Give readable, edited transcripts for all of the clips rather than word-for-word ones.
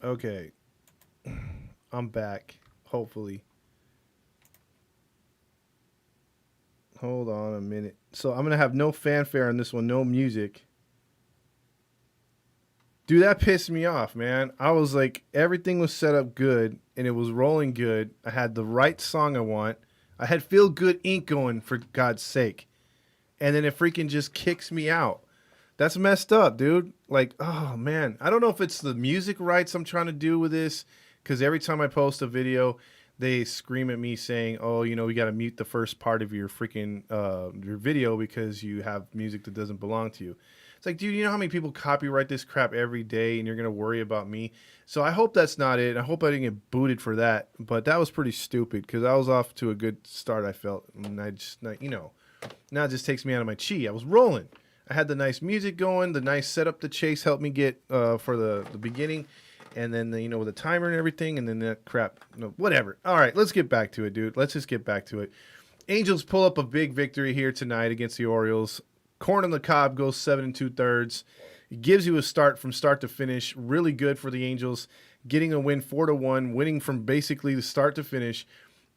Okay, I'm back. Hopefully. Hold on a minute. So I'm gonna have no fanfare on this one, no music. Dude, that pissed me off, man. I was like, everything was set up good and it was rolling good. I had the right song I want. I had Feel Good Inc. going, for God's sake. And then it freaking just kicks me out. That's messed up, dude. Like, oh man. I don't know if it's the music rights I'm trying to do with this. Because every time I post a video, they scream at me saying, oh, we got to mute the first part of your freaking your video because you have music that doesn't belong to you. It's like, dude, you know how many people copyright this crap every day and you're going to worry about me? So I hope that's not it. I hope I didn't get booted for that. But that was pretty stupid because I was off to a good start, I felt. And I just, now it just takes me out of my chi. I was rolling. I had the nice music going, the nice setup the Chase helped me get for the beginning. And then, with the timer and everything. And then that crap. No, whatever. All right, let's get back to it, dude. Let's just get back to it. Angels pull up a big victory here tonight against the Orioles. Corn on the Cobb goes 7 2/3. It gives you a start from start to finish. Really good for the Angels, getting a win 4-1, winning from basically the start to finish.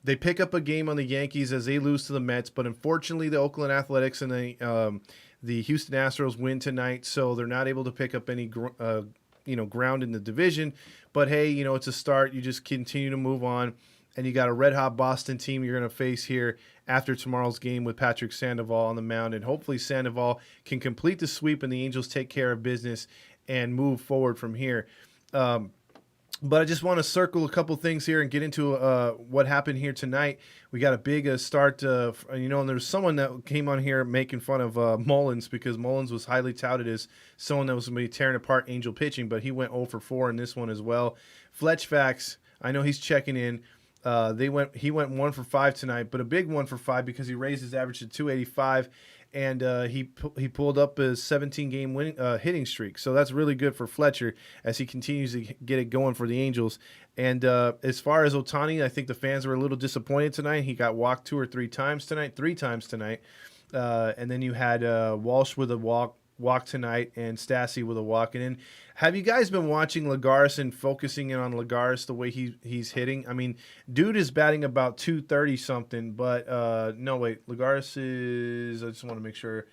They pick up a game on the Yankees as they lose to the Mets, but unfortunately, the Oakland Athletics and the Houston Astros win tonight, so they're not able to pick up any ground in the division. But hey, it's a start. You just continue to move on. And you got a red-hot Boston team you're going to face here after tomorrow's game with Patrick Sandoval on the mound. And hopefully Sandoval can complete the sweep and the Angels take care of business and move forward from here. But I just want to circle a couple things here and get into what happened here tonight. We got a big start, and there's someone that came on here making fun of Mullins because Mullins was highly touted as someone that was going to be tearing apart Angel pitching, but he went 0 for 4 in this one as well. Fletch Fax, I know he's checking in. He went 1 for 5 tonight, but a big 1 for 5 because he raised his average to 285, and he pulled up his 17-game hitting streak. So that's really good for Fletcher as he continues to get it going for the Angels. And as far as Ohtani, I think the fans were a little disappointed tonight. He got walked 2 or 3 times tonight, 3 times tonight. And then you had Walsh with a walk tonight and Stassi with a walk. And then have you guys been watching Lagares and focusing in on Lagares the way he's hitting? I mean, dude is batting about 230 something, but no, wait, Lagares is, I just want to make sure,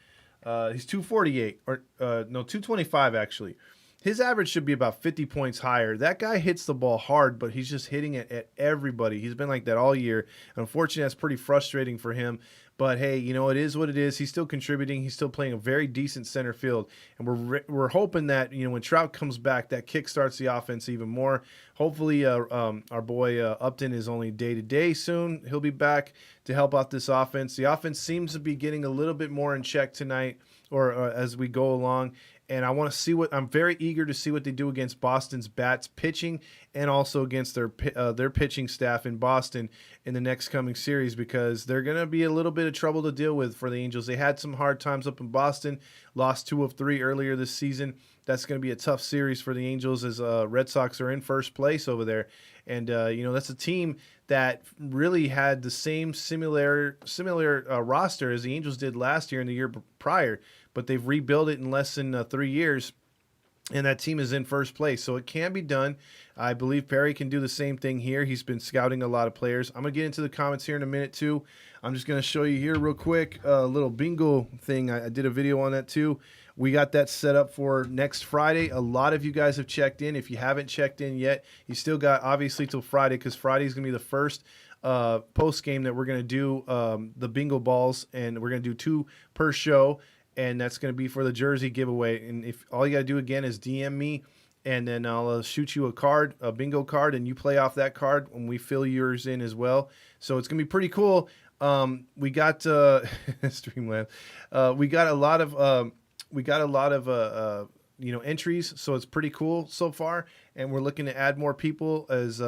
he's 248 or no, 225 actually. His average should be about 50 points higher. That guy hits the ball hard, but he's just hitting it at everybody. He's been like that all year. Unfortunately, that's pretty frustrating for him. But hey, it is what it is. He's still contributing. He's still playing a very decent center field, and we're hoping that when Trout comes back, that kickstarts the offense even more. Hopefully, our boy Upton is only day to day soon. He'll be back to help out this offense. The offense seems to be getting a little bit more in check tonight, or as we go along. And I want to see I'm very eager to see what they do against Boston's bats pitching and also against their pitching staff in Boston in the next coming series because they're going to be a little bit of trouble to deal with for the Angels. They had some hard times up in Boston, lost 2 of 3 earlier this season. That's going to be a tough series for the Angels as Red Sox are in first place over there. And, that's a team that really had the same similar roster as the Angels did last year and the year prior, but they've rebuilt it in less than 3 years, and that team is in first place. So it can be done. I believe Perry can do the same thing here. He's been scouting a lot of players. I'm going to get into the comments here in a minute, too. I'm just going to show you here real quick a little bingo thing. I did a video on that, too. We got that set up for next Friday. A lot of you guys have checked in. If you haven't checked in yet, you still got, obviously, till Friday because Friday is going to be the first post game that we're going to do the bingo balls, and we're going to do 2 per show. And that's going to be for the jersey giveaway. And if all you got to do again is DM me, and then I'll shoot you a bingo card, and you play off that card when we fill yours in as well. So it's going to be pretty cool. We got Streamland. We got a lot of entries, so it's pretty cool so far. And we're looking to add more people as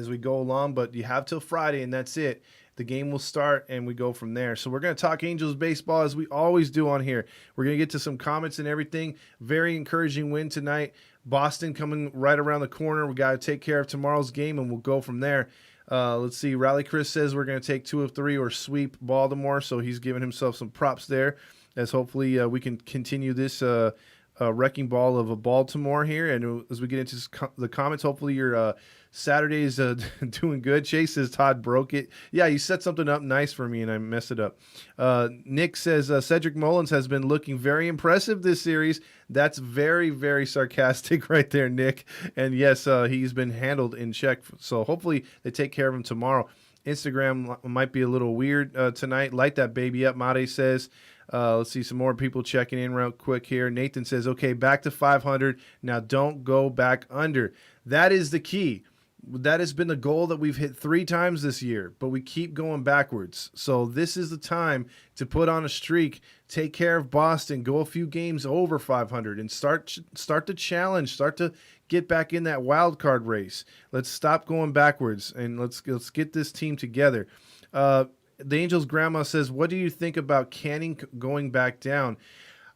we go along. But you have till Friday, and that's it. The game will start, and we go from there. So we're going to talk Angels baseball as we always do on here. We're going to get to some comments and everything. Very encouraging win tonight. Boston coming right around the corner. We got to take care of tomorrow's game, and we'll go from there. Let's see. Rally Chris says we're going to take 2 of 3 or sweep Baltimore, so he's giving himself some props there as hopefully we can continue this wrecking ball of a Baltimore here. And as we get into the comments, hopefully your Saturday is doing good. Chase says Todd broke it. Yeah, you set something up nice for me and I messed it up. Nick says Cedric Mullins has been looking very impressive this series. That's very, very sarcastic right there, Nick. And yes, he's been handled in check. So hopefully they take care of him tomorrow. Instagram might be a little weird tonight. Light that baby up, Made says. Let's see some more people checking in real quick here. Nathan says, okay, back to 500. Now don't go back under. That is the key. That has been the goal that we've hit 3 times this year, but we keep going backwards. So this is the time to put on a streak, take care of Boston, go a few games over 500, and start the challenge, start to get back in that wild card race. Let's stop going backwards, and let's get this team together. The Angels' grandma says, what do you think about Canning going back down?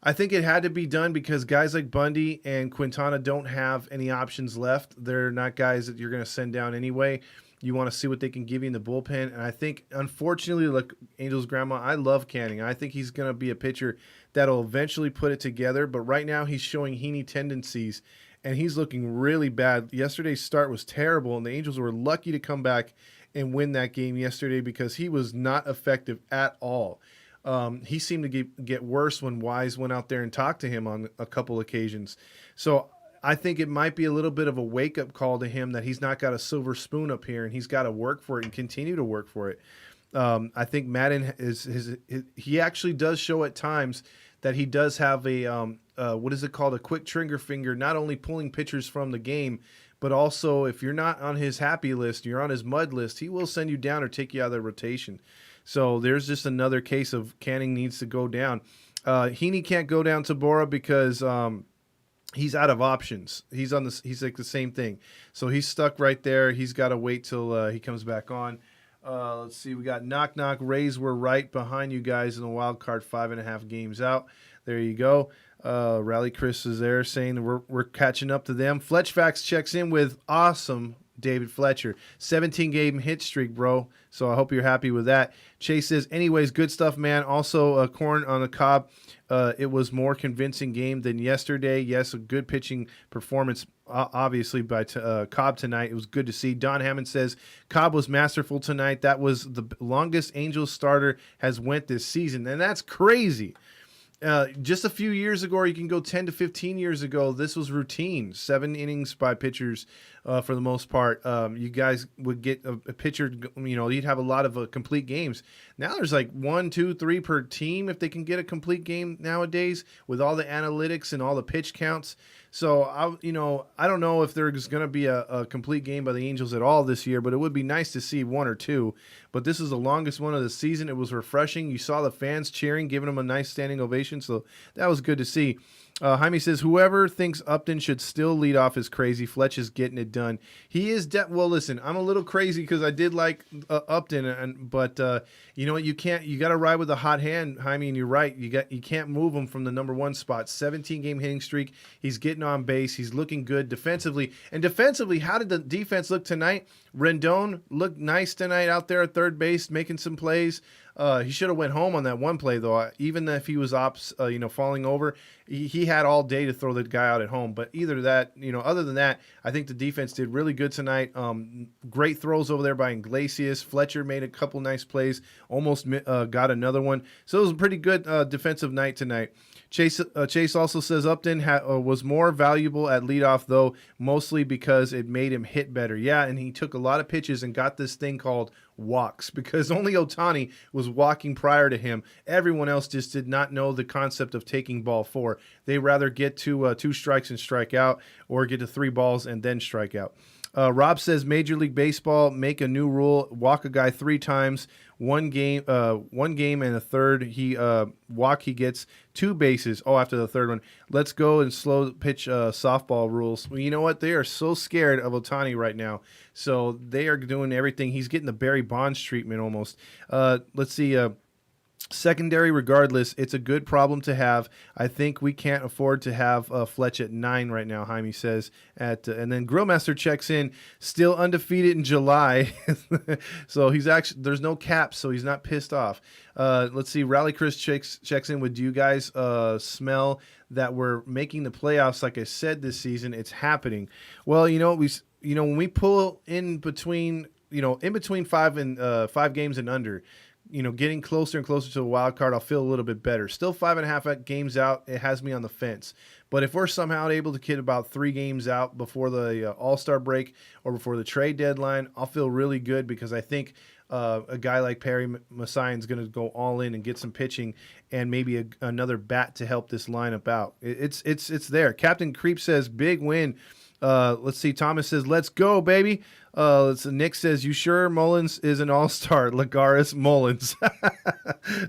I think it had to be done because guys like Bundy and Quintana don't have any options left. They're not guys that you're going to send down anyway. You want to see what they can give you in the bullpen. And I think, unfortunately, like Angel's grandma, I love Canning. I think he's going to be a pitcher that'll eventually put it together. But right now he's showing Heaney tendencies, and he's looking really bad. Yesterday's start was terrible, and the Angels were lucky to come back and win that game yesterday because he was not effective at all. He seemed to get worse when Wise went out there and talked to him on a couple occasions. So I think it might be a little bit of a wake-up call to him that he's not got a silver spoon up here and he's got to work for it and continue to work for it. I think Madden he actually does show at times that he does have a what is it called, a quick trigger finger, not only pulling pitchers from the game, but also if you're not on his happy list, you're on his mud list, he will send you down or take you out of the rotation. So there's just another case of Canning needs to go down. Heaney can't go down to Bora because he's out of options. He's like the same thing. So he's stuck right there. He's got to wait till he comes back on. Let's see. We got Knock Knock. Rays were right behind you guys in the wild card, 5.5 games out. There you go. Rally Chris is there saying we're catching up to them. Fletchfax checks in with awesome David Fletcher. 17-game hit streak, bro. So I hope you're happy with that. Chase says, anyways, good stuff, man. Also, corn on the Cobb. It was more convincing game than yesterday. Yes, a good pitching performance, obviously, by Cobb tonight. It was good to see. Don Hammond says, Cobb was masterful tonight. That was the longest Angels starter has went this season, and that's crazy. Just a few years ago, or you can go 10 to 15 years ago, this was routine. 7 innings by pitchers for the most part. You guys would get a pitcher, you'd have a lot of complete games. Now there's like 1, 2, 3 per team if they can get a complete game nowadays with all the analytics and all the pitch counts. So, I don't know if there's going to be a complete game by the Angels at all this year, but it would be nice to see 1 or 2. But this is the longest one of the season. It was refreshing. You saw the fans cheering, giving them a nice standing ovation, so that was good to see. Jaime says, whoever thinks Upton should still lead off is crazy. Fletch is getting it done. He is well, listen, I'm a little crazy because I did like Upton, but you know what? You got to ride with a hot hand, Jaime, and you're right. You can't move him from the number 1 spot. 17-game hitting streak. He's getting on base. He's looking good defensively. And defensively, how did the defense look tonight? Rendon looked nice tonight out there at third base, making some plays. He should have went home on that one play, though. Even if he was falling over, he had all day to throw the guy out at home. But other than that, I think the defense did really good tonight. Great throws over there by Iglesias. Fletcher made a couple nice plays, almost got another one. So it was a pretty good defensive night tonight. Chase also says Upton was more valuable at leadoff, though, mostly because it made him hit better. Yeah, and he took a lot of pitches and got this thing called walks because only Ohtani was walking prior to him. Everyone else just did not know the concept of taking ball 4. They rather get to 2 strikes and strike out or get to 3 balls and then strike out. Rob says Major League Baseball make a new rule: walk a guy 3 times, one game and a third. He gets 2 bases. Oh, after the third one, let's go and slow pitch softball rules. Well, you know what? They are so scared of Ohtani right now, so they are doing everything. He's getting the Barry Bonds treatment almost. Let's see. Secondary, regardless, it's a good problem to have. I think we can't afford to have Fletch at 9 right now. Jaime says and then Grillmaster checks in, still undefeated in July, so he's actually there's no cap, so he's not pissed off. Let's see, Rally Chris checks in with, do you guys smell that we're making the playoffs? Like I said, this season it's happening. Well, when we pull in between five games and under, getting closer and closer to the wild card, I'll feel a little bit better. Still 5.5 games out, it has me on the fence. But if we're somehow able to get about 3 games out before the All-Star break or before the trade deadline, I'll feel really good, because I think a guy like Perry Messiah is going to go all in and get some pitching and maybe another bat to help this lineup out. It's there. Captain Creep says, big win. Let's see. Thomas says, let's go, baby. Nick says, you sure Mullins is an all-star? Lagares Mullins.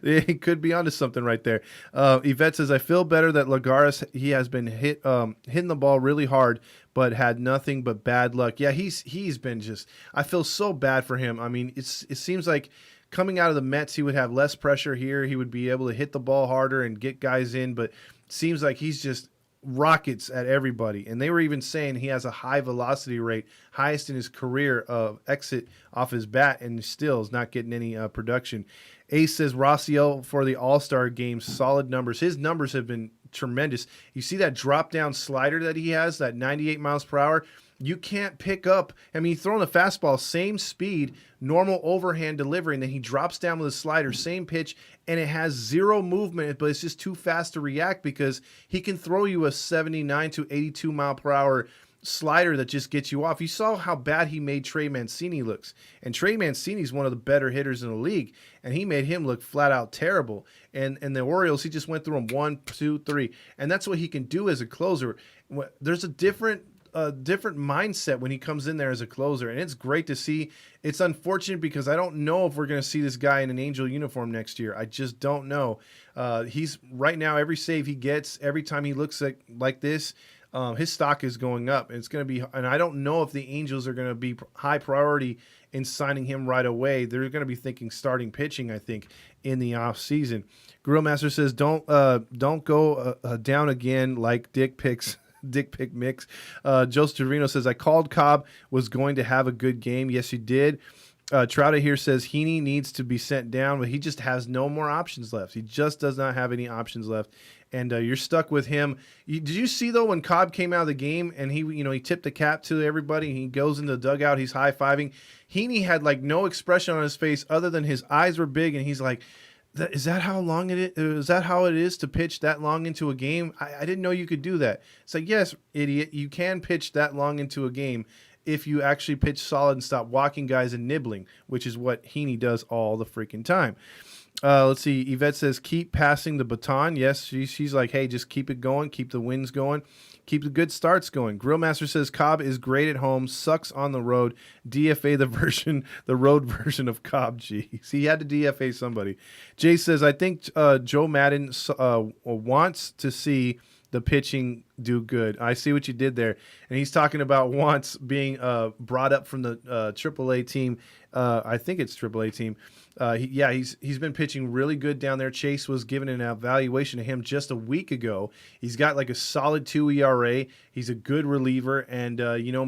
He could be onto something right there. Yvette says, I feel better that Lagares, he has been hitting the ball really hard, but had nothing but bad luck. Yeah, he's been just, I feel so bad for him. I mean, it seems like coming out of the Mets, he would have less pressure here. He would be able to hit the ball harder and get guys in, but it seems like he's just rockets at everybody. And they were even saying he has a high velocity rate, highest in his career of exit off his bat, and still is not getting any production. Ace says, Rossiel for the All-Star game, solid numbers. His numbers have been tremendous. You see that drop down slider that he has, that 98 miles per hour? You can't pick up. I mean, throwing a fastball, same speed, normal overhand delivery, and then he drops down with a slider, same pitch, and it has zero movement, but it's just too fast to react, because he can throw you a 79 to 82 mile per hour slider that just gets you off. You saw how bad he made Trey Mancini looks, and Trey Mancini is one of the better hitters in the league, and he made him look flat out terrible. And the Orioles, he just went through them 1, 2, 3, and that's what he can do as a closer. There's a different mindset when he comes in there as a closer, and it's great to see. It's unfortunate because I don't know if we're going to see this guy in an Angel uniform next year. I just don't know. He's right now, every save he gets, every time he looks like this, his stock is going up. And it's going to be, and I don't know if the Angels are going to be high priority in signing him right away. They're going to be thinking starting pitching, I think, in the off season. Grillmaster says, don't go down again like dick pics. Dick pic mix. Joseph Trevino says, I called Cobb was going to have a good game. Yes, you did. Trouta here says Heaney needs to be sent down, but he just has no more options left. He just does not have any options left, and you're stuck with him. Did you see, though, when Cobb came out of the game and he tipped the cap to everybody, he goes into the dugout, he's high-fiving. Heaney had no expression on his face other than his eyes were big, and he's like, is that how long it is? Is that how it is to pitch that long into a game? I didn't know you could do that. It's like, yes, idiot, you can pitch that long into a game if you actually pitch solid and stop walking guys and nibbling, which is what Heaney does all the freaking time. Let's see. Yvette says, keep passing the baton. Yes, she's like, hey, just keep it going. Keep the wins going. Keep the good starts going. Grillmaster says, Cobb is great at home, sucks on the road. DFA the road version of Cobb. Jeez, he had to DFA somebody. Jay says, I think Joe Madden wants to see the pitching do good. I see what you did there. And he's talking about wants being brought up from the AAA team. I think it's AAA team. He's been pitching really good down there. Chase was given an evaluation of him just a week ago. He's got a solid 2 ERA. He's a good reliever, and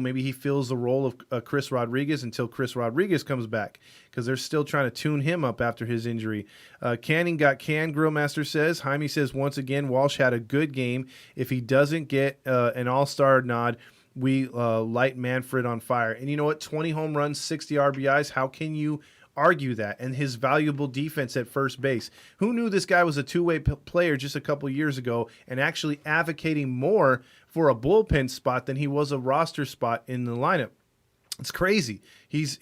maybe he fills the role of Chris Rodriguez until Chris Rodriguez comes back, because they're still trying to tune him up after his injury. Canning got canned, Grillmaster says. Jaime says, once again, Walsh had a good game. If he doesn't get an all-star nod, we light Manfred on fire. And you know what? 20 home runs, 60 RBIs. How can you argue that? And his valuable defense at first base. Who knew this guy was a two-way player just a couple years ago and actually advocating more for a bullpen spot than he was a roster spot in the lineup? It's crazy. He's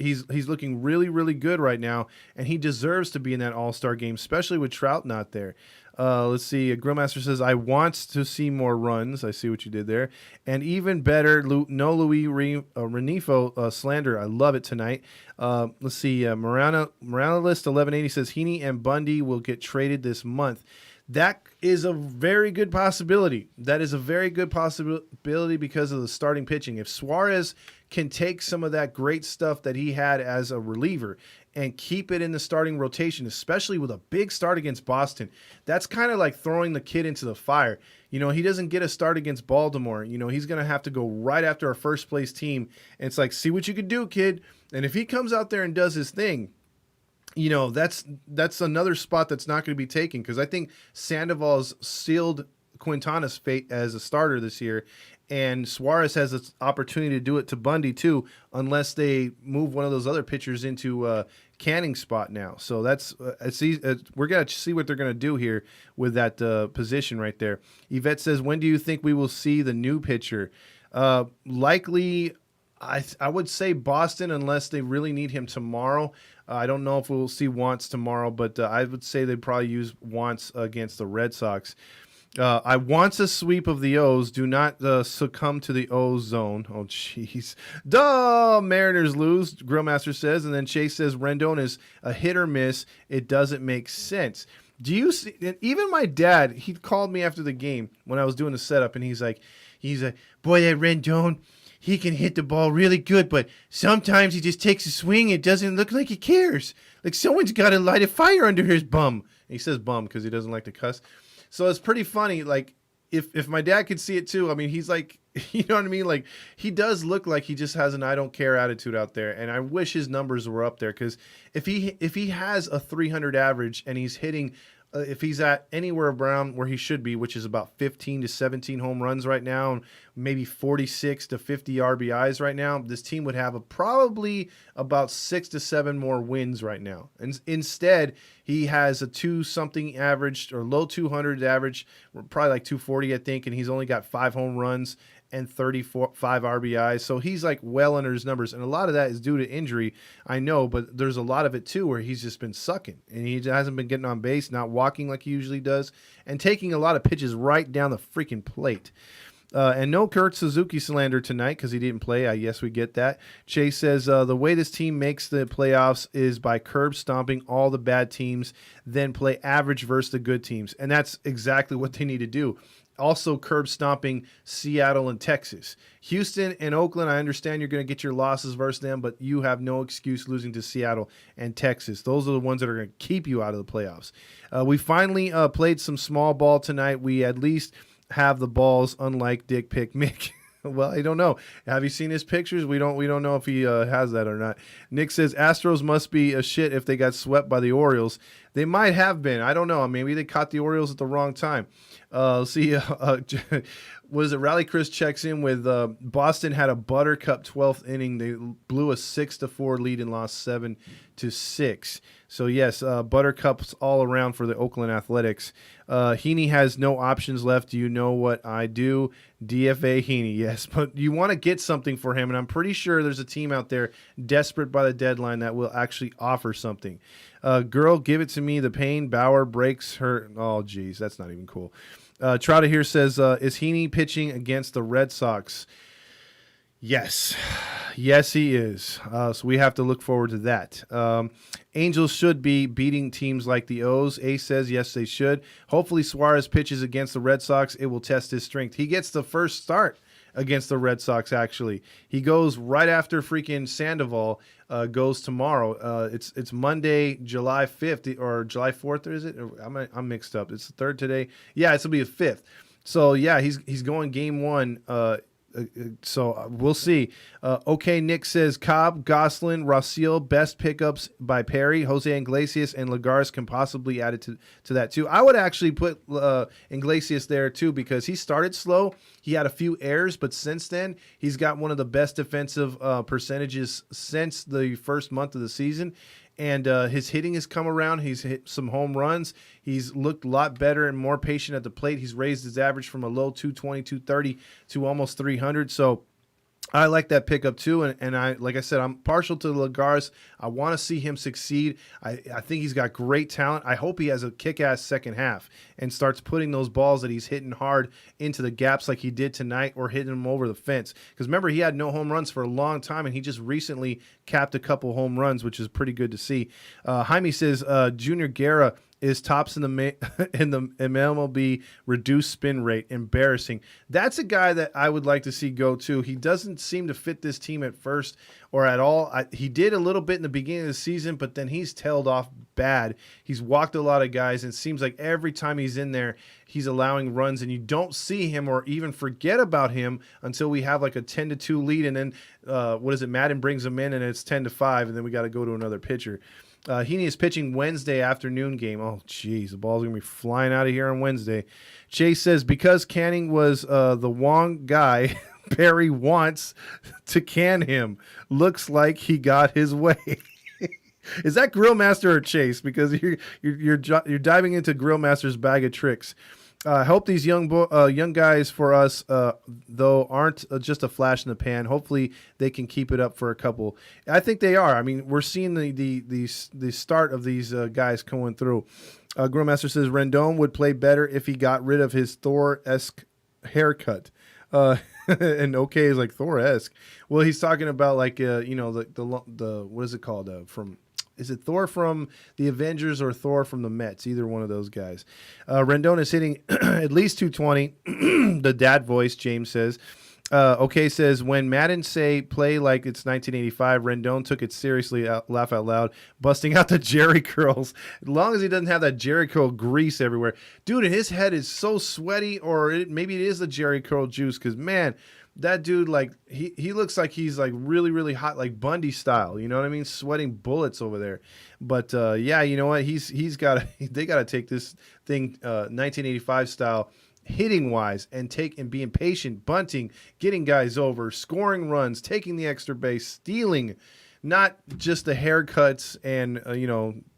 looking really, really good right now, and he deserves to be in that all-star game, especially with Trout not there. Let's see. Grillmaster says, I want to see more runs. I see what you did there. And even better, no Louis Renifo slander. I love it tonight. Let's see. Morana List 1180 says, Heaney and Bundy will get traded this month. That is a very good possibility. That is a very good possibility because of the starting pitching. If Suarez can take some of that great stuff that he had as a reliever and keep it in the starting rotation, especially with a big start against Boston, that's kind of like throwing the kid into the fire. You know, he doesn't get a start against Baltimore. You know, he's going to have to go right after a first place team. And it's like, see what you can do, kid. And if he comes out there and does his thing, you know, that's another spot that's not going to be taken, because I think Sandoval's sealed Quintana's fate as a starter this year, and Suarez has an opportunity to do it to Bundy too, unless they move one of those other pitchers into Canning spot now. So that's we're going to see what they're going to do here with that position right there. Yvette says, when do you think we will see the new pitcher? Likely, I would say Boston, unless they really need him tomorrow. I don't know if we'll see Wantz tomorrow, but I would say they'd probably use Wantz against the Red Sox. I want a sweep of the O's. Do not succumb to the O's zone. Oh, jeez. Duh! Mariners lose, Grillmaster says. And then Chase says Rendon is a hit or miss. It doesn't make sense. Do you see? Even my dad, he called me after the game when I was doing the setup, and he's like, boy, that Rendon, he can hit the ball really good, but sometimes he just takes a swing. It doesn't look like he cares. Like someone's got to light a fire under his bum. And he says bum because he doesn't like to cuss. So it's pretty funny. Like if my dad could see it too, I mean, he's like, you know what I mean? Like he does look like he just has an I don't care attitude out there. And I wish his numbers were up there, because if he has a 300 average and he's hitting, if he's at anywhere around where he should be, which is about 15 to 17 home runs right now, and maybe 46 to 50 RBIs right now, this team would have probably about 6 to 7 more wins right now. And instead, he has a 2-something average, or low 200 average, probably like 240, I think, and he's only got 5 home runs and 5 RBIs. So he's like well under his numbers. And a lot of that is due to injury, I know, but there's a lot of it too where he's just been sucking and he hasn't been getting on base, not walking like he usually does, and taking a lot of pitches right down the freaking plate. And no Kurt Suzuki slander tonight because he didn't play. Yes, we get that. Chase says the way this team makes the playoffs is by curb stomping all the bad teams, then play average versus the good teams. And that's exactly what they need to do. Also curb stomping Seattle and Texas. Houston and Oakland, I understand you're going to get your losses versus them, but you have no excuse losing to Seattle and Texas. Those are the ones that are going to keep you out of the playoffs. We finally played some small ball tonight. We at least have the balls, unlike Dick Pick Mick. Well, I don't know. Have you seen his pictures? We don't know if he has that or not. Nick says Astros must be a shit if they got swept by the Orioles. They might have been. I don't know. Maybe they caught the Orioles at the wrong time. See, was it Rally Chris checks in with Boston had a buttercup 12th inning. They blew a 6-4 lead and lost 7-6. So yes, buttercups all around for the Oakland Athletics. Heaney has no options left. Do you know what I do? DFA Heaney, yes, but you want to get something for him, and I'm pretty sure there's a team out there desperate by the deadline that will actually offer something. Girl, give it to me. The pain. Bauer breaks her. Oh, geez, that's not even cool. Trouta here says, is Heaney pitching against the Red Sox? Yes. Yes, he is. So we have to look forward to that. Angels should be beating teams like the O's. Ace says, yes, they should. Hopefully Suarez pitches against the Red Sox. It will test his strength. He gets the first start against the Red Sox, actually. He goes right after freaking Sandoval goes tomorrow. It's Monday, July 5th, or July 4th, or is it? I'm mixed up. It's the 3rd today. Yeah, it's going to be the 5th. So, yeah, he's going game 1. So we'll see. Okay, Nick says Cobb, Goslin, Rossiel, best pickups by Perry. Jose Iglesias and Lagares can possibly add it to that too. I would actually put Iglesias there too, because he started slow. He had a few errors, but since then he's got one of the best defensive percentages since the first month of the season. And his hitting has come around. He's hit some home runs. He's looked a lot better and more patient at the plate. He's raised his average from a low 220, 230 to almost 300. So I like that pickup too, and I, like I said, I'm partial to Lagares. I want to see him succeed. I think he's got great talent. I hope he has a kick-ass second half and starts putting those balls that he's hitting hard into the gaps like he did tonight, or hitting them over the fence. Because remember, he had no home runs for a long time, and he just recently capped a couple home runs, which is pretty good to see. Jaime says Junior Guerra is tops in the in the MLB reduced spin rate. Embarrassing. That's a guy that I would like to see go too. He doesn't seem to fit this team at first or at all. He did a little bit in the beginning of the season, but then he's tailed off bad. He's walked a lot of guys, and it seems like every time he's in there, he's allowing runs, and you don't see him or even forget about him until we have like a 10-2 lead, and then Madden brings him in, and it's 10-5, and then we got to go to another pitcher. Heaney is pitching Wednesday afternoon game. Oh, geez, the ball's going to be flying out of here on Wednesday. Chase says, because Canning was the Wong guy, Perry wants to can him. Looks like he got his way. Is that Grillmaster or Chase? Because you're diving into Grillmaster's bag of tricks. I hope these young guys for us, though, aren't just a flash in the pan. Hopefully, they can keep it up for a couple. I think they are. I mean, we're seeing the start of these guys going through. Grillmaster says Rendon would play better if he got rid of his Thor-esque haircut. And okay is like Thor-esque. Well, he's talking about like the what is it called from. Is it Thor from the Avengers or Thor from the Mets? Either one of those guys. Rendon is hitting at least 220. The dad voice, James says. Okay says, when Madden say play like it's 1985, Rendon took it seriously, laugh out loud, busting out the Jerry curls. As long as he doesn't have that Jerry curl grease everywhere. Dude, his head is so sweaty, or maybe it is the Jerry curl juice, because, man, that dude, like, he looks like he's, like, really, really hot, like Bundy style. You know what I mean? Sweating bullets over there. But, yeah, you know what? They got to take this thing 1985 style hitting-wise and being patient, bunting, getting guys over, scoring runs, taking the extra base, stealing, not just the haircuts and,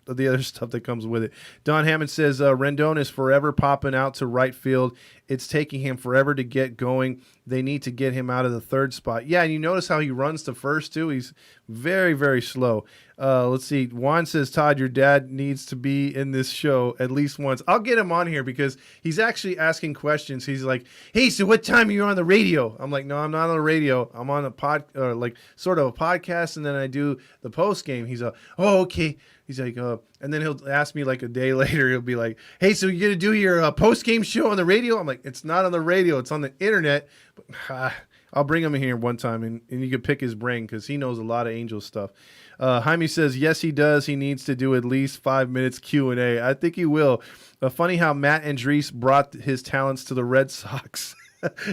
the other stuff that comes with it. Don Hammond says Rendon is forever popping out to right field. It's taking him forever to get going. They need to get him out of the third spot. Yeah, and you notice how he runs to first, too? He's very, very slow. Let's see. Juan says, Todd, your dad needs to be in this show at least once. I'll get him on here because he's actually asking questions. He's like, hey, so what time are you on the radio? I'm like, no, I'm not on the radio. I'm on a sort of a podcast, and then I do the post game. He's like, oh, okay. He's like, and then he'll ask me like a day later. He'll be like, hey, so you're going to do your post-game show on the radio? I'm like, it's not on the radio. It's on the internet. But, I'll bring him in here one time, and you can pick his brain because he knows a lot of Angels stuff. Jaime says, yes, he does. He needs to do at least 5 minutes Q&A. I think he will. Funny how Matt Andriese brought his talents to the Red Sox.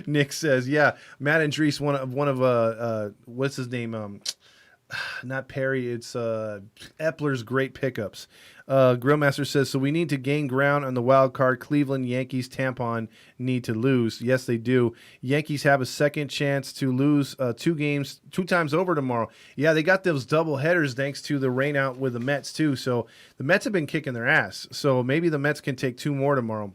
Nick says, yeah, Matt Andriese, one of what's his name? Not Perry, it's Epler's great pickups. Grillmaster says, so we need to gain ground on the wild card. Cleveland, Yankees, Tampon need to lose. Yes, they do. Yankees have a second chance to lose 2 games 2 times over tomorrow. Yeah, they got those double headers thanks to the rain out with the Mets too. So the Mets have been kicking their ass. So maybe the Mets can take 2 more tomorrow.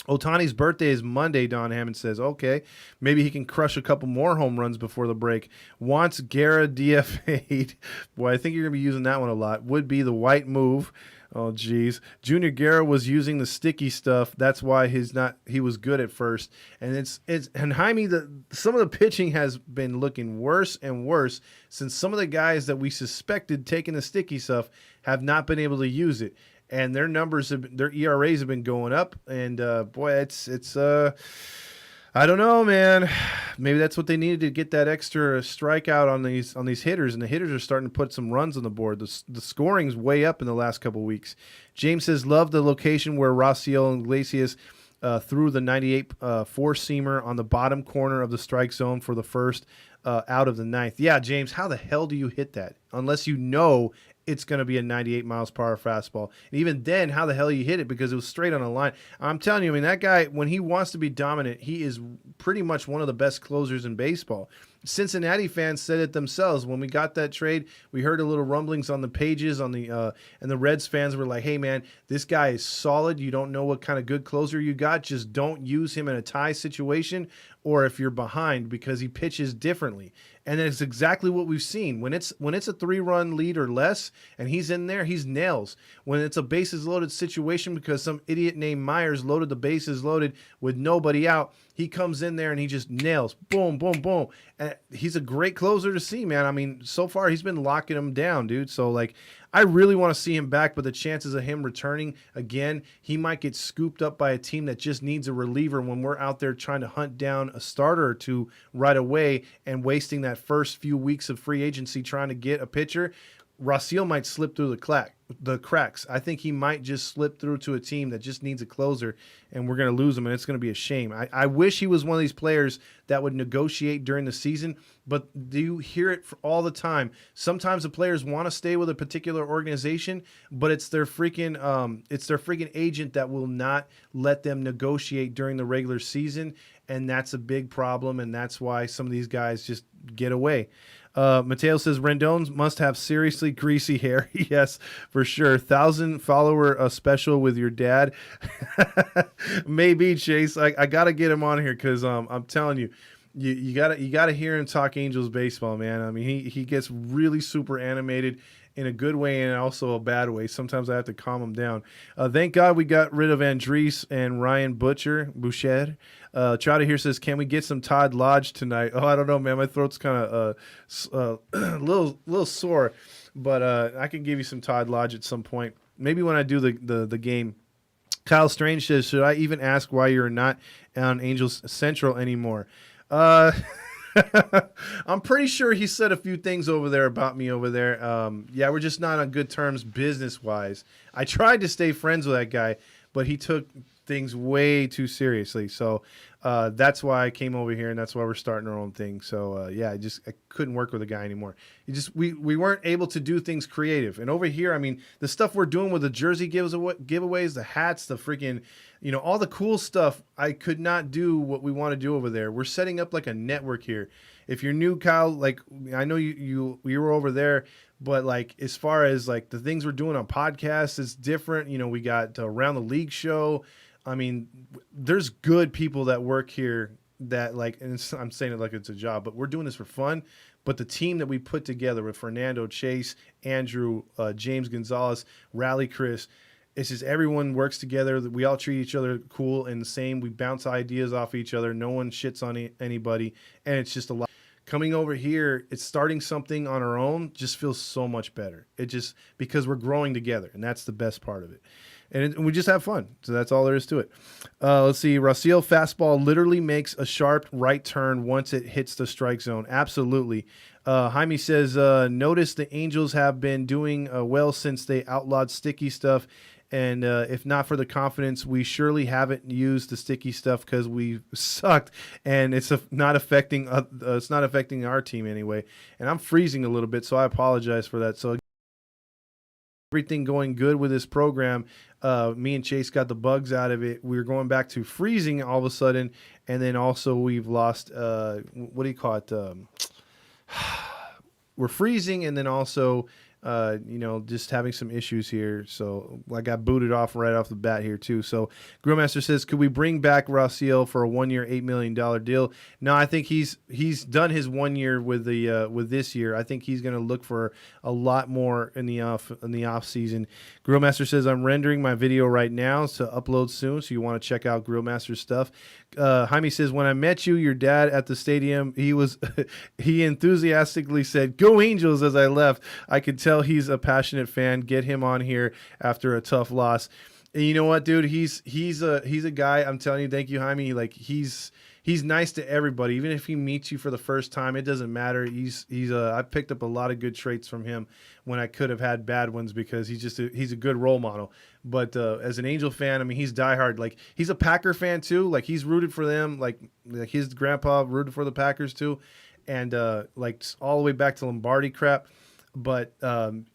Otani's birthday is Monday, Don Hammond says. Okay, maybe he can crush a couple more home runs before the break. Wants Guerra DFA'd. Boy, I think you're going to be using that one a lot. Would be the white move. Oh, geez. Junior Guerra was using the sticky stuff. That's why he was good at first. And and Jaime, some of the pitching has been looking worse and worse since some of the guys that we suspected taking the sticky stuff have not been able to use it. And their their ERAs have been going up, and boy, it's I don't know, man. Maybe that's what they needed to get that extra strikeout on these hitters, and the hitters are starting to put some runs on the board. The scoring's way up in the last couple of weeks. James says, love the location where Raciel Iglesias threw the 98 four-seamer on the bottom corner of the strike zone for the first out of the 9th. Yeah, James, how the hell do you hit that? Unless you know it's going to be a 98 miles per hour fastball. And even then, how the hell you hit it? Because it was straight on a line. I'm telling you, I mean, that guy, when he wants to be dominant, he is pretty much one of the best closers in baseball. Cincinnati fans said it themselves. When we got that trade, we heard a little rumblings on the pages and the Reds fans were like, hey, man, this guy is solid. You don't know what kind of good closer you got. Just don't use him in a tie situation or if you're behind because he pitches differently. And it's exactly what we've seen. When it's a 3-run lead or less and he's in there, he's nails. When it's a bases loaded situation because some idiot named Myers loaded the bases loaded with nobody out, he comes in there and he just nails. Boom, boom, boom. And he's a great closer to see, man. I mean, so far he's been locking them down, dude. So, like, I really want to see him back, but the chances of him returning again, he might get scooped up by a team that just needs a reliever when we're out there trying to hunt down a starter or two right away and wasting that first few weeks of free agency trying to get a pitcher. Raciel might slip through the cracks. I think he might just slip through to a team that just needs a closer, and we're going to lose him, and it's going to be a shame. I wish he was one of these players that would negotiate during the season, but do you hear it all the time? Sometimes the players want to stay with a particular organization, but it's their freaking agent that will not let them negotiate during the regular season, and that's a big problem, and that's why some of these guys just get away. Mateo says Rendon must have seriously greasy hair. Yes, for sure. 1,000 follower special with your dad. Maybe, Chase. I gotta get him on here because I'm telling you, you gotta hear him talk Angels baseball, man. I mean, he gets really super animated in a good way and also a bad way. Sometimes I have to calm him down. Thank God we got rid of Andres and Ryan Boucher. Chowder here says, can we get some Todd Lodge tonight? Oh, I don't know, man. My throat's kind of a little sore, but I can give you some Todd Lodge at some point. Maybe when I do the game. Kyle Strange says, should I even ask why you're not on Angels Central anymore? I'm pretty sure he said a few things over there about me over there. Yeah, we're just not on good terms business-wise. I tried to stay friends with that guy, but he took things way too seriously. So that's why I came over here, and that's why we're starting our own thing. So yeah, I couldn't work with the guy anymore. We weren't able to do things creative. And over here, I mean, the stuff we're doing with the jersey giveaways, the hats, the freaking, all the cool stuff, I could not do what we want to do over there. We're setting up like a network here. If you're new, Kyle, like I know you were over there, but like as far as like the things we're doing on podcasts, it's different. We got Around the League show. I mean, there's good people that work here that like, and I'm saying it like it's a job, but we're doing this for fun. But the team that we put together with Fernando, Chase, Andrew, James Gonzalez, Rally Chris, it's just everyone works together. We all treat each other cool and the same. We bounce ideas off each other. No one shits on anybody. And it's just a lot. Coming over here, it's starting something on our own just feels so much better. It just, because we're growing together, and that's the best part of it. And we just have fun. So that's all there is to it. Let's see. Raciel fastball literally makes a sharp right turn once it hits the strike zone. Absolutely. Jaime says, notice the Angels have been doing well since they outlawed sticky stuff. And if not for the confidence, we surely haven't used the sticky stuff because we sucked, and it's not affecting our team anyway. And I'm freezing a little bit, so I apologize for that. So everything going good with this program. Me and Chase got the bugs out of it. We're going back to freezing all of a sudden, and then also we've lost. What do you call it? We're freezing, and then also. Just having some issues here. So I got booted off right off the bat here too. So Grillmaster says, could we bring back Raciel for a 1 year, $8 million deal? No, I think he's done his 1 year with with this year. I think he's going to look for a lot more in the off season. Grillmaster says, I'm rendering my video right now to upload soon. So you want to check out Grillmaster's stuff. Jaime says, when I met your dad at the stadium, he enthusiastically said, "Go Angels!" as I left. I could tell he's a passionate fan. Get him on here after a tough loss. And you know what, dude? He's a guy. I'm telling you, thank you, Jaime. Like he's nice to everybody. Even if he meets you for the first time, it doesn't matter. I picked up a lot of good traits from him when I could have had bad ones because he's a good role model. But as an Angel fan, I mean, he's diehard. Like he's a Packer fan too. Like he's rooted for them. Like his grandpa rooted for the Packers too, and like all the way back to Lombardi crap. But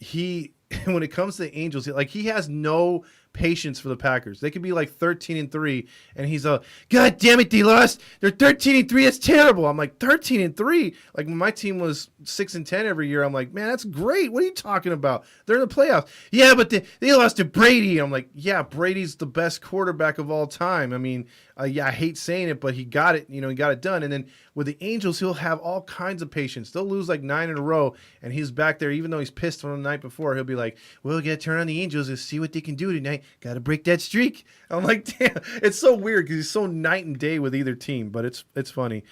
he, when it comes to the Angels, he has no patience for the Packers. They could be like 13-3, and he's God damn it, they lost. They're 13-3. That's terrible. I'm like 13-3. Like when my team was 6-10 every year, I'm like, man, that's great. What are you talking about? They're in the playoffs. Yeah, but they lost to Brady. I'm like, yeah, Brady's the best quarterback of all time. I mean, yeah, I hate saying it, but he got it. He got it done. And then with the Angels, he'll have all kinds of patience. They'll lose like 9 in a row, and he's back there, even though he's pissed from the night before. He'll be like, well, we got to turn on the Angels and see what they can do tonight. Got to break that streak. I'm like, damn, it's so weird because he's so night and day with either team, but it's funny.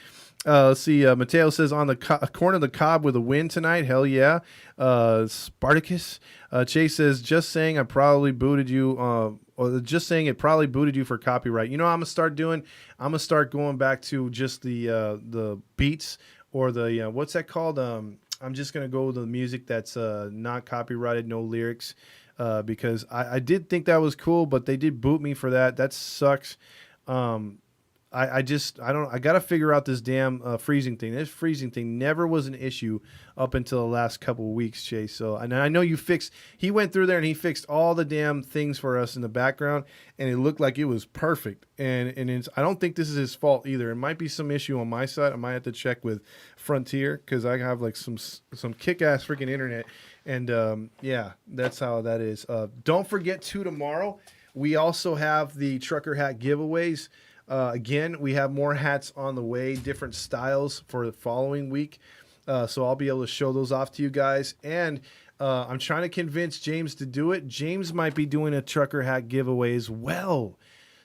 Let's see. Mateo says on the corner of the Cobb with a win tonight. Hell yeah. Spartacus. Chase says just saying I probably booted you. Or just saying it probably booted you for copyright. You know what I'm gonna start doing? I'm gonna start going back to just the beats or the what's that called? I'm just gonna go with the music that's not copyrighted, no lyrics, because I did think that was cool, but they did boot me for that. That sucks. I got to figure out this damn freezing thing. This freezing thing never was an issue up until the last couple of weeks, Chase. So, and I know he went through there and he fixed all the damn things for us in the background, and it looked like it was perfect. And I don't think this is his fault either. It might be some issue on my side. I might have to check with Frontier because I have like some kick-ass freaking internet. And yeah, that's how that is. Don't forget tomorrow, we also have the trucker hat giveaways. Again, we have more hats on the way, different styles for the following week. So I'll be able to show those off to you guys. And I'm trying to convince James to do it. James might be doing a trucker hat giveaway as well.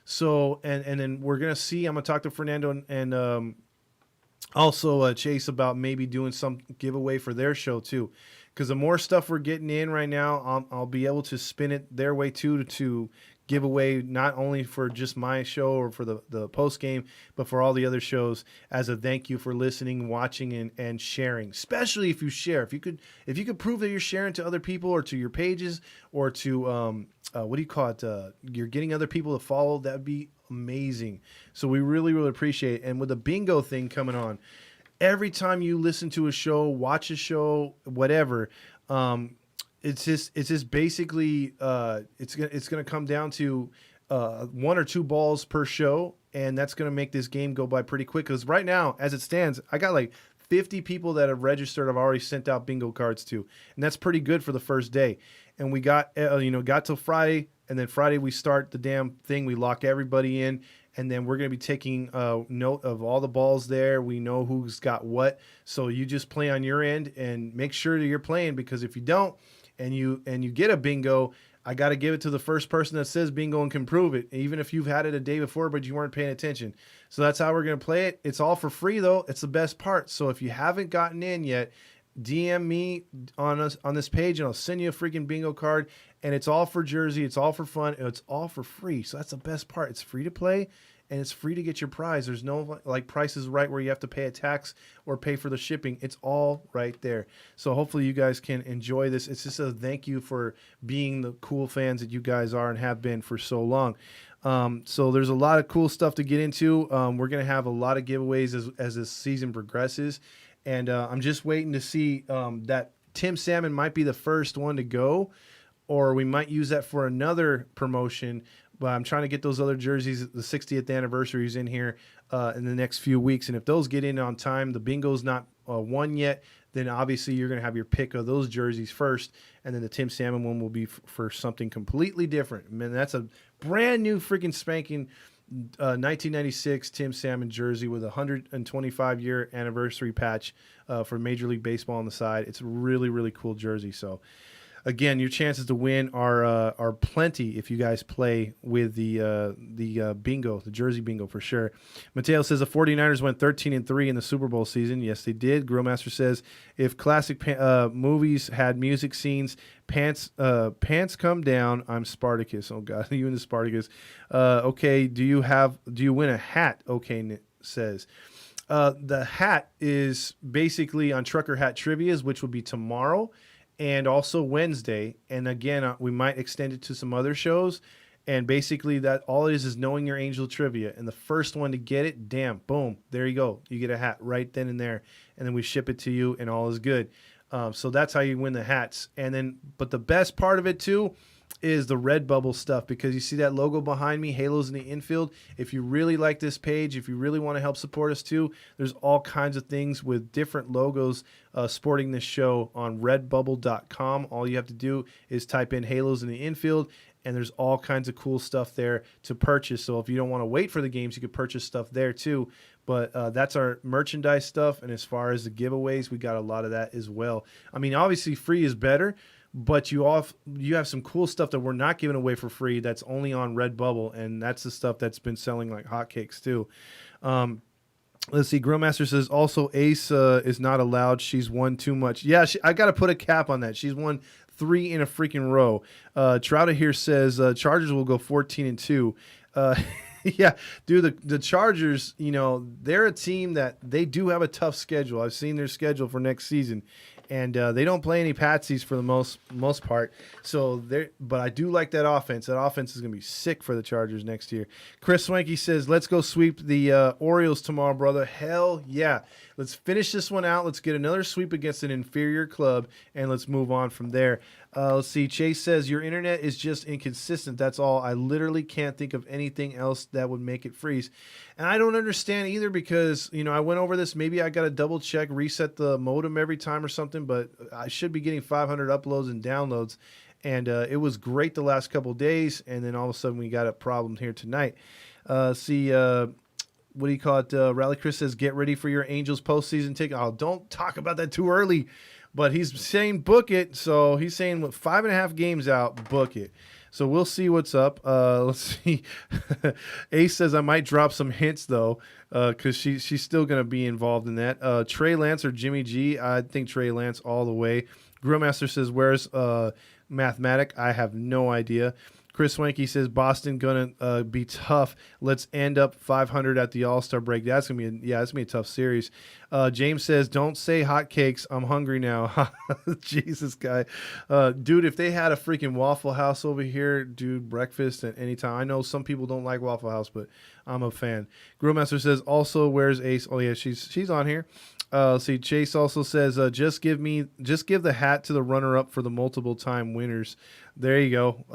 So, and then we're going to see, I'm going to talk to Fernando and also Chase about maybe doing some giveaway for their show too. Because the more stuff we're getting in right now, I'll be able to spin it their way too to give away not only for just my show or for the post game, but for all the other shows as a thank you for listening, watching, and sharing. Especially if you share, if you could prove that you're sharing to other people or to your pages or to what do you call it? You're getting other people to follow. That'd be amazing. So we really, really appreciate it. And with the bingo thing coming on, every time you listen to a show, watch a show, whatever. It's just basically it's gonna come down to 1 or 2 balls per show, and that's gonna make this game go by pretty quick. Because right now, as it stands, I got like 50 people that have registered. I've already sent out bingo cards to, and that's pretty good for the first day. And we got till Friday, and then Friday we start the damn thing. We lock everybody in. And then we're going to be taking note of all the balls there. We know who's got what. So you just play on your end and make sure that you're playing, because if you don't and you get a bingo, I got to give it to the first person that says bingo and can prove it, even if you've had it a day before but you weren't paying attention. So that's how we're going to play it. It's all for free, though. It's the best part. So if you haven't gotten in yet, DM me on this page and I'll send you a freaking bingo card. And it's all for Jersey. It's all for fun. It's all for free. So that's the best part. It's free to play and it's free to get your prize. There's no like Price is Right where you have to pay a tax or pay for the shipping. It's all right there. So hopefully you guys can enjoy this. It's just a thank you for being the cool fans that you guys are and have been for so long. So there's a lot of cool stuff to get into. We're going to have a lot of giveaways as this season progresses. And I'm just waiting to see that Tim Salmon might be the first one to go, or we might use that for another promotion. But I'm trying to get those other jerseys, the 60th anniversaries in here in the next few weeks. And if those get in on time, the bingo's not won yet, then obviously you're going to have your pick of those jerseys first. And then the Tim Salmon one will be for something completely different. I mean, that's a brand new freaking spanking 1996 Tim Salmon jersey with a 125-year anniversary patch for Major League Baseball on the side. It's a really, really cool jersey. So, again, your chances to win are plenty if you guys play with the bingo, the jersey bingo for sure. Mateo says the 49ers went 13-3 in the Super Bowl season. Yes, they did. Grillmaster says if classic movies had music scenes, pants come down. I'm Spartacus. Oh God, you and the Spartacus. Okay, do you win a hat? Okay, says. The hat is basically on Trucker Hat Trivias, which will be tomorrow. And also Wednesday, and again, we might extend it to some other shows. And basically, that all it is knowing your Angel trivia. And the first one to get it, boom, there you go. You get a hat right then and there, and then we ship it to you, and all is good. So that's how you win the hats. And then, but the best part of it too is the Redbubble stuff, because you see that logo behind me, Halos in the Infield. If you really like this page, if you really want to help support us too, there's all kinds of things with different logos sporting this show on redbubble.com. All you have to do is type in Halos in the Infield, and there's all kinds of cool stuff there to purchase. So if you don't want to wait for the games, you could purchase stuff there too. But that's our merchandise stuff. And as far as the giveaways, we got a lot of that as well. I mean, obviously free is better, but you have some cool stuff that we're not giving away for free that's only on Redbubble, and that's the stuff that's been selling like hotcakes too. Let's see. Grillmaster says also Ace is not allowed. She's won too much. Yeah, I got to put a cap on that. She's won 3 in a freaking row. Trouta here says Chargers will go 14-2. Yeah, dude, the Chargers, they're a team that they do have a tough schedule. I've seen their schedule for next season, and they don't play any patsies for the most part. But I do like that offense. That offense is going to be sick for the Chargers next year. Chris Swanky says, let's go sweep the Orioles tomorrow, brother. Hell yeah. Let's finish this one out. Let's get another sweep against an inferior club, and let's move on from there. Let's see. Chase says, your internet is just inconsistent. That's all. I literally can't think of anything else that would make it freeze. And I don't understand either because, I went over this. Maybe I got to double check, reset the modem every time or something, but I should be getting 500 uploads and downloads. And it was great the last couple of days, and then all of a sudden we got a problem here tonight. What do you call it? Rally Chris says, get ready for your Angels postseason ticket. Oh, don't talk about that too early. But he's saying book it. So he's saying with 5.5 games out, book it. So we'll see what's up. Let's see. Ace says I might drop some hints, though, because she's still going to be involved in that. Trey Lance or Jimmy G? I think Trey Lance all the way. Grillmaster says, where's Mathematic? I have no idea. Chris Swanky says Boston gonna be tough. Let's end up 500 at the All-Star break. That's gonna be a tough series. James says don't say hotcakes. I'm hungry now. Jesus, guy, dude. If they had a freaking Waffle House over here, dude, breakfast at any time. I know some people don't like Waffle House, but I'm a fan. Grillmaster says also where's Ace? Oh yeah, she's on here. See, Chase also says, just give the hat to the runner-up for the multiple-time winners. There you go.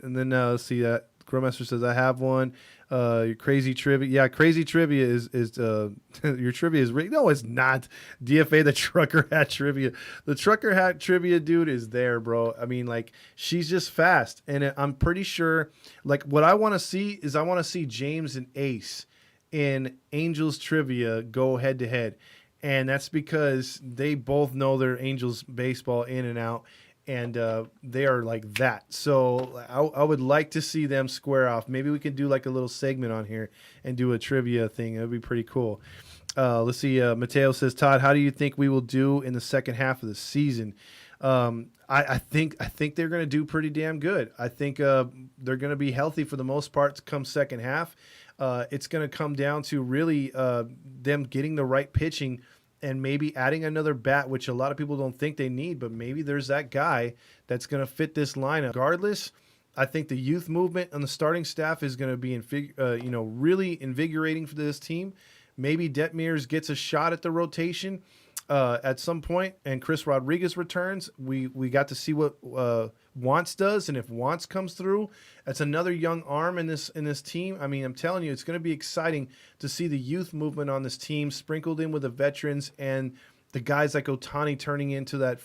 And then see that Grillmaster says, I have one. Your crazy trivia. Yeah, crazy trivia is your trivia is rigged. No, it's not. DFA, the trucker hat trivia. The trucker hat trivia, dude, is there, bro. I mean, like, she's just fast. And I'm pretty sure, like, what I want to see is I want to see James and Ace in Angels trivia go head-to-head. And that's because they both know their Angels baseball in and out, and they are like that. So I would like to see them square off. Maybe we can do like a little segment on here and do a trivia thing. That would be pretty cool. Let's see. Mateo says, Todd, how do you think we will do in the second half of the season? I think they're going to do pretty damn good. I think they're going to be healthy for the most part come second half. It's going to come down to really them getting the right pitching and maybe adding another bat, which a lot of people don't think they need, but maybe there's that guy that's going to fit this lineup. Regardless, I think the youth movement on the starting staff is going to be really invigorating for this team. Maybe Detmers gets a shot at the rotation at some point, and Chris Rodriguez returns. We got to see what Wantz does, and if Wantz comes through, that's another young arm in this team. I mean, I'm telling you, it's going to be exciting to see the youth movement on this team sprinkled in with the veterans and the guys like Ohtani turning into that,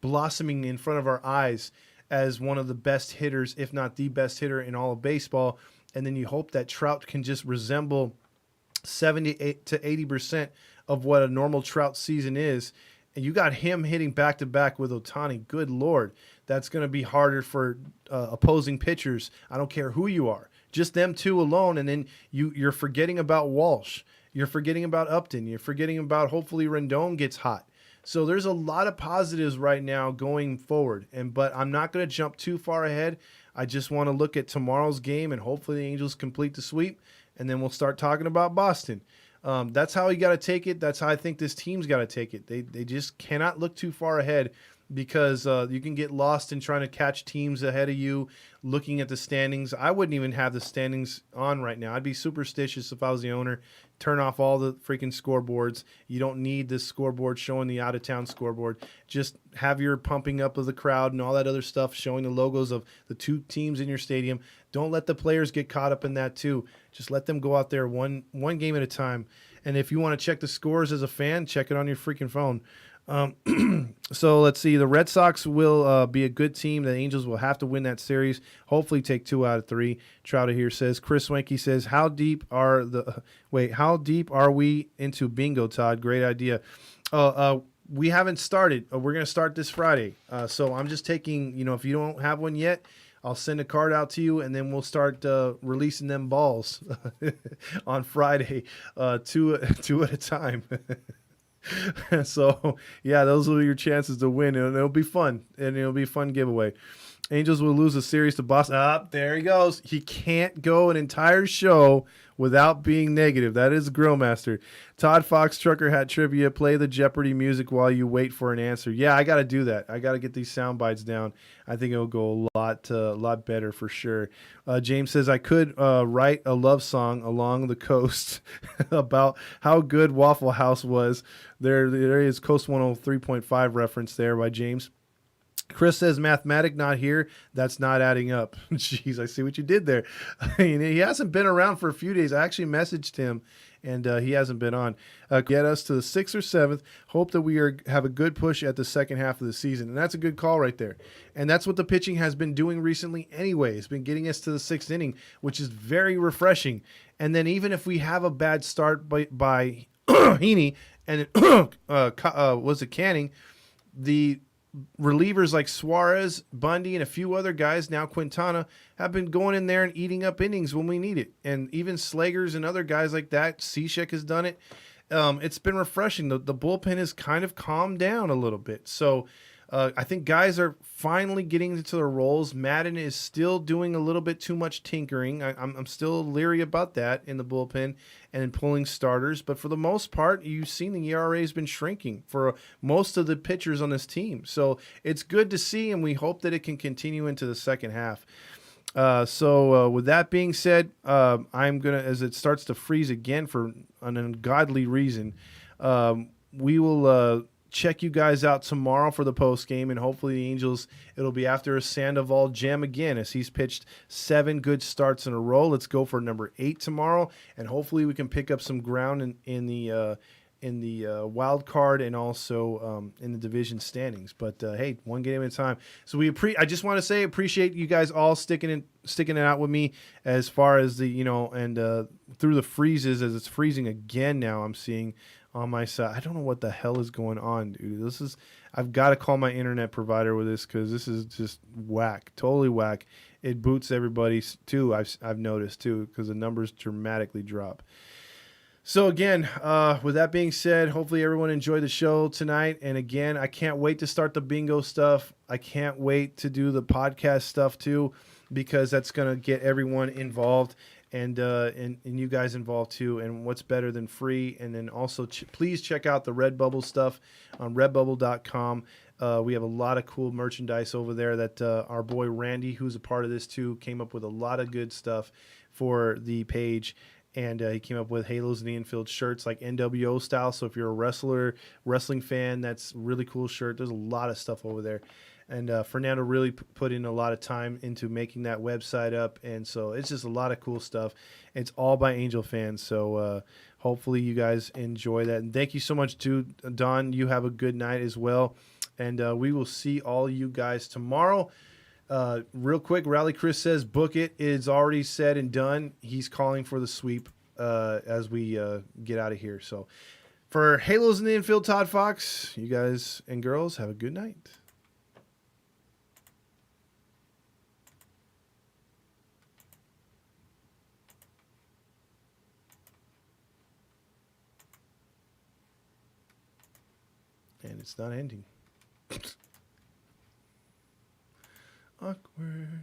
blossoming in front of our eyes as one of the best hitters, if not the best hitter in all of baseball. And then you hope that Trout can just resemble 78 to 80% of what a normal Trout season is. And you got him hitting back-to-back with Ohtani. Good Lord. That's going to be harder for opposing pitchers. I don't care who you are. Just them two alone, and then you're forgetting about Walsh. You're forgetting about Upton. You're forgetting about hopefully Rendon gets hot. So there's a lot of positives right now going forward. But I'm not going to jump too far ahead. I just want to look at tomorrow's game, and hopefully the Angels complete the sweep, and then we'll start talking about Boston. That's how you got to take it. That's how I think this team's got to take it. They just cannot look too far ahead because you can get lost in trying to catch teams ahead of you, looking at the standings. I wouldn't even have the standings on right now. I'd be superstitious if I was the owner. Turn off all the freaking scoreboards. You don't need this scoreboard showing the out-of-town scoreboard. Just have your pumping up of the crowd and all that other stuff showing the logos of the two teams in your stadium. Don't let the players get caught up in that too. Just let them go out there one game at a time. And if you want to check the scores as a fan, check it on your freaking phone. So let's see. The Red Sox will be a good team. The Angels will have to win that series. Hopefully take 2 out of 3. Trouter here says. Chris Swanky says, how deep are we into bingo, Todd? Great idea. We haven't started. We're going to start this Friday. So I'm just taking, if you don't have one yet, I'll send a card out to you, and then we'll start releasing them balls on Friday, two at a time. So yeah, those will be your chances to win, and it'll be fun, and it'll be a fun giveaway. Angels will lose a series to Boston. There he goes. He can't go an entire show without being negative. That is Grill Master. Todd Fox Trucker Hat Trivia. Play the Jeopardy music while you wait for an answer. Yeah, I got to do that. I got to get these sound bites down. I think it'll go a lot better for sure. James says I could write a love song along the coast about how good Waffle House was. There is Coast 103.5 reference there by James. Chris says, mathematic not here. That's not adding up. Jeez, I see what you did there. I mean, he hasn't been around for a few days. I actually messaged him, and he hasn't been on. Get us to the 6th or 7th. Hope that we have a good push at the second half of the season. And that's a good call right there. And that's what the pitching has been doing recently anyway. It's been getting us to the 6th inning, which is very refreshing. And then even if we have a bad start by Heaney and was it Canning, the relievers like Suarez, Bundy, and a few other guys, now Quintana, have been going in there and eating up innings when we need it. And even Slagers and other guys like that, Cishek has done it. It's been refreshing. The bullpen has kind of calmed down a little bit. So I think guys are finally getting into their roles. Madden is still doing a little bit too much tinkering. I'm still leery about that in the bullpen and in pulling starters. But for the most part, you've seen the ERA has been shrinking for most of the pitchers on this team. So it's good to see, and we hope that it can continue into the second half. So with that being said, I'm going to, as it starts to freeze again for an ungodly reason, we will check you guys out tomorrow for the post game, and hopefully the Angels, it'll be after a Sandoval gem again, as he's pitched 7 good starts in a row. Let's go for number 8 tomorrow, and hopefully we can pick up some ground in the wild card and also in the division standings. But hey, one game at a time. So I just want to say appreciate you guys all sticking it out with me as far as the and through the freezes, as it's freezing again now. I'm seeing on my side. I don't know what the hell is going on, dude. I've got to call my internet provider with this, because this is just whack, totally whack. It boots everybody too. I've noticed too, because the numbers dramatically drop. So again, with that being said, hopefully everyone enjoyed the show tonight. And again, I can't wait to start the bingo stuff. I can't wait to do the podcast stuff too, because that's going to get everyone involved. And you guys involved too. And what's better than free? And then also please check out the Redbubble stuff on redbubble.com. We have a lot of cool merchandise over there that our boy Randy, who's a part of this too, came up with a lot of good stuff for the page. And he came up with Halos in the Infield shirts, like NWO style. So if you're a wrestling fan, that's a really cool shirt. There's a lot of stuff over there. And Fernando really put in a lot of time into making that website up. And so it's just a lot of cool stuff. It's all by Angel fans. So hopefully you guys enjoy that. And thank you so much to Don. You have a good night as well. And we will see all you guys tomorrow. Real quick, Rally Chris says, book it. It's already said and done. He's calling for the sweep as we get out of here. So for Halos in the Infield, Todd Fox, you guys and girls have a good night. And it's not ending. Awkward.